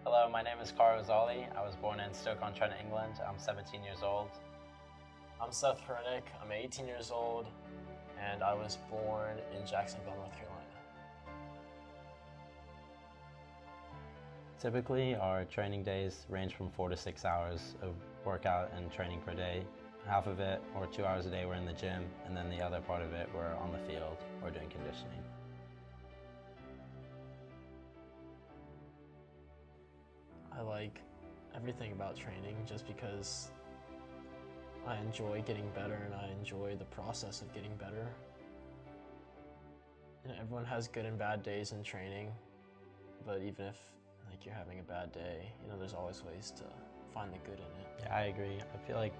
Hello, my name is Karo Azali. I was born in Stoke-on-Trent, England. I'm 17 years old. I'm Seth Korenek. I'm 18 years old, and I was born in Jacksonville, North Carolina. Typically, our training days range from 4 to 6 hours of workout and training per day. Half of it, or 2 hours a day, we're in the gym, and then the other part of it, we're on the field or doing conditioning. I like everything about training just because I enjoy getting better and I enjoy the process of getting better. And everyone has good and bad days in training, but even if you're having a bad day, there's always ways to find the good in it. Yeah, I agree. I feel like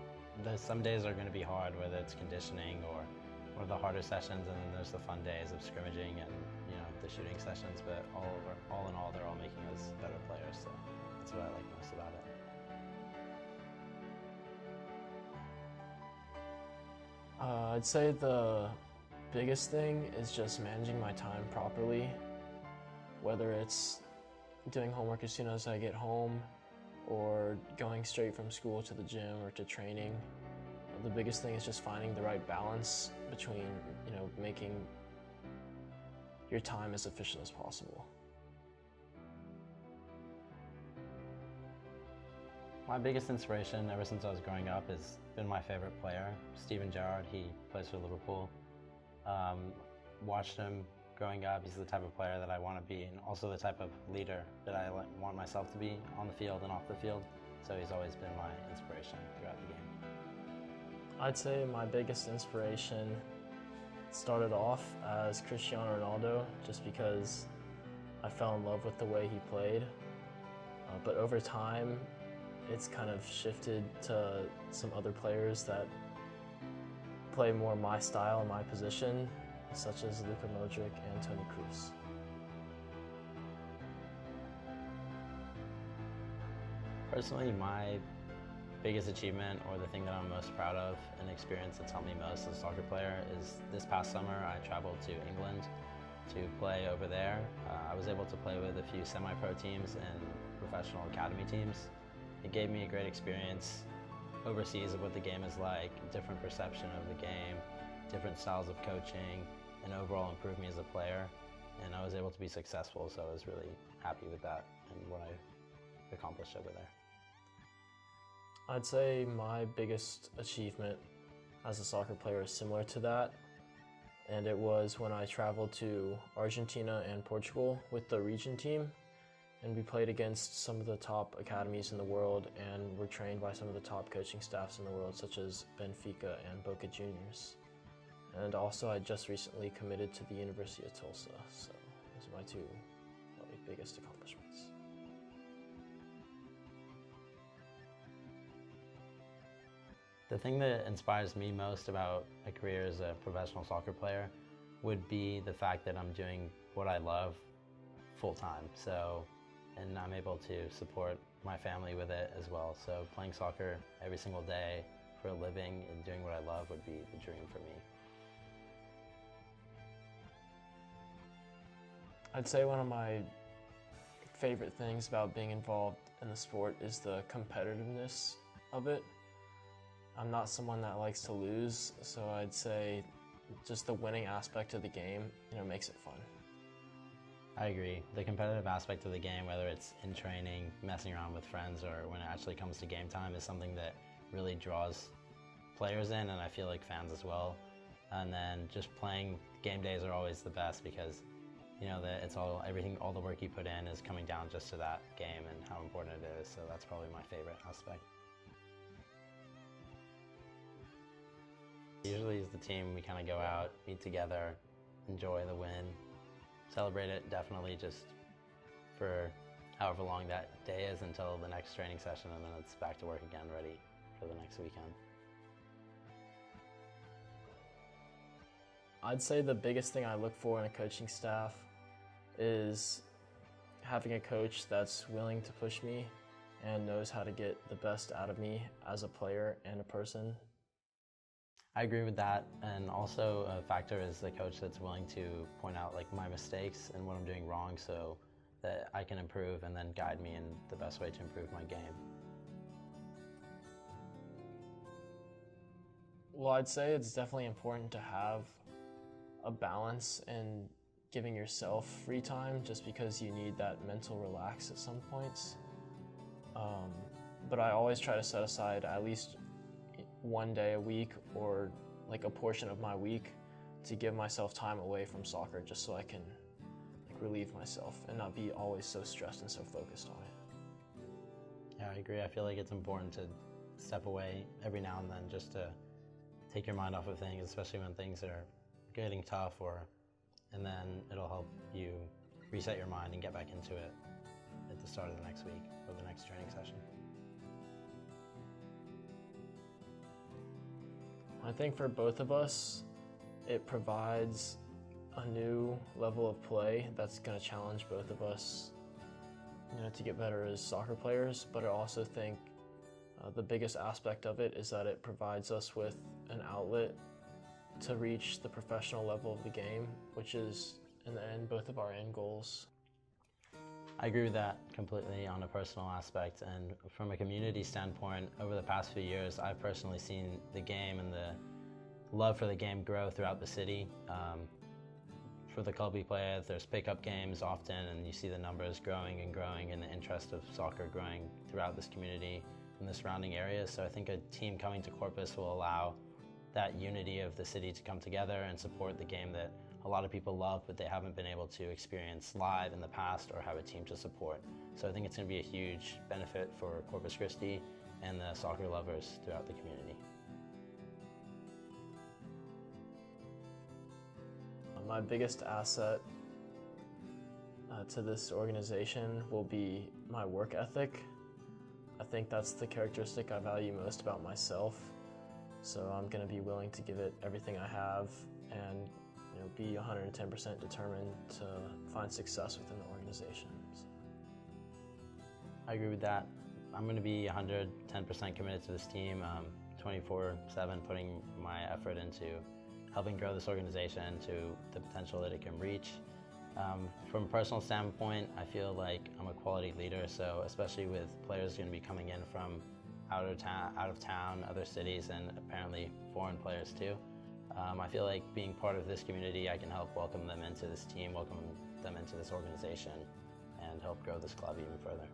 some days are going to be hard, whether it's conditioning or one of the harder sessions, and then there's the fun days of scrimmaging and the shooting sessions. But all in all, they're all making us better players. So that's what I like most about it. I'd say the biggest thing is just managing my time properly, whether it's doing homework as soon as I get home or going straight from school to the gym or to training. The biggest thing is just finding the right balance between, making your time as efficient as possible. My biggest inspiration ever since I was growing up has been my favorite player, Steven Gerrard. He plays for Liverpool. Watched him growing up. He's the type of player that I want to be, and also the type of leader that I want myself to be on the field and off the field. So he's always been my inspiration throughout the game. I'd say my biggest inspiration started off as Cristiano Ronaldo, just because I fell in love with the way he played. But over time, it's kind of shifted to some other players that play more my style and my position, such as Luka Modric and Toni Kroos. Personally, my biggest achievement, or the thing that I'm most proud of, and experience that's helped me most as a soccer player, is this past summer I traveled to England to play over there. I was able to play with a few semi-pro teams and professional academy teams. It gave me a great experience overseas of what the game is like, different perception of the game, different styles of coaching, and overall improved me as a player. And I was able to be successful, so I was really happy with that and what I accomplished over there. I'd say my biggest achievement as a soccer player is similar to that, and it was when I traveled to Argentina and Portugal with the region team, and we played against some of the top academies in the world and were trained by some of the top coaching staffs in the world, such as Benfica and Boca Juniors. And also I just recently committed to the University of Tulsa, so those are my two biggest accomplishments. The thing that inspires me most about a career as a professional soccer player would be the fact that I'm doing what I love full time. And I'm able to support my family with it as well. So playing soccer every single day for a living and doing what I love would be the dream for me. I'd say one of my favorite things about being involved in the sport is the competitiveness of it. I'm not someone that likes to lose, so I'd say just the winning aspect of the game, makes it fun. I agree. The competitive aspect of the game, whether it's in training, messing around with friends, or when it actually comes to game time, is something that really draws players in, and I feel like fans as well. And then just playing game days are always the best because it's all the work you put in is coming down just to that game and how important it is. So that's probably my favorite aspect. Usually as the team, we kind of go out, meet together, enjoy the win, celebrate it definitely just for however long that day is until the next training session, and then it's back to work again, ready for the next weekend. I'd say the biggest thing I look for in a coaching staff is having a coach that's willing to push me and knows how to get the best out of me as a player and a person. I agree with that, and also a factor is the coach that's willing to point out my mistakes and what I'm doing wrong, so that I can improve and then guide me in the best way to improve my game. Well, I'd say it's definitely important to have a balance in giving yourself free time, just because you need that mental relax at some points. But I always try to set aside at least one day a week or like a portion of my week to give myself time away from soccer, just so I can relieve myself and not be always so stressed and so focused on it. Yeah, I agree. I feel like it's important to step away every now and then just to take your mind off of things, especially when things are getting tough, and then it'll help you reset your mind and get back into it at the start of the next week or the next training session. I think for both of us, it provides a new level of play that's going to challenge both of us, to get better as soccer players. But I also think the biggest aspect of it is that it provides us with an outlet to reach the professional level of the game, which is, in the end, both of our end goals. I agree with that completely on a personal aspect, and from a community standpoint, over the past few years, I've personally seen the game and the love for the game grow throughout the city. For the club we play at, there's pickup games often, and you see the numbers growing and growing, and the interest of soccer growing throughout this community and the surrounding areas. So I think a team coming to Corpus will allow that unity of the city to come together and support the game that a lot of people love, but they haven't been able to experience live in the past or have a team to support. So I think it's going to be a huge benefit for Corpus Christi and the soccer lovers throughout the community. My biggest asset to this organization will be my work ethic. I think that's the characteristic I value most about myself. So I'm going to be willing to give it everything I have and be 110% determined to find success within the organization. So. I agree with that. I'm going to be 110% committed to this team, 24/7, putting my effort into helping grow this organization to the potential that it can reach. From a personal standpoint, I feel like I'm a quality leader, so especially with players going to be coming in from out of town, other cities, and apparently foreign players too. I feel like being part of this community, I can help welcome them into this team, welcome them into this organization, and help grow this club even further.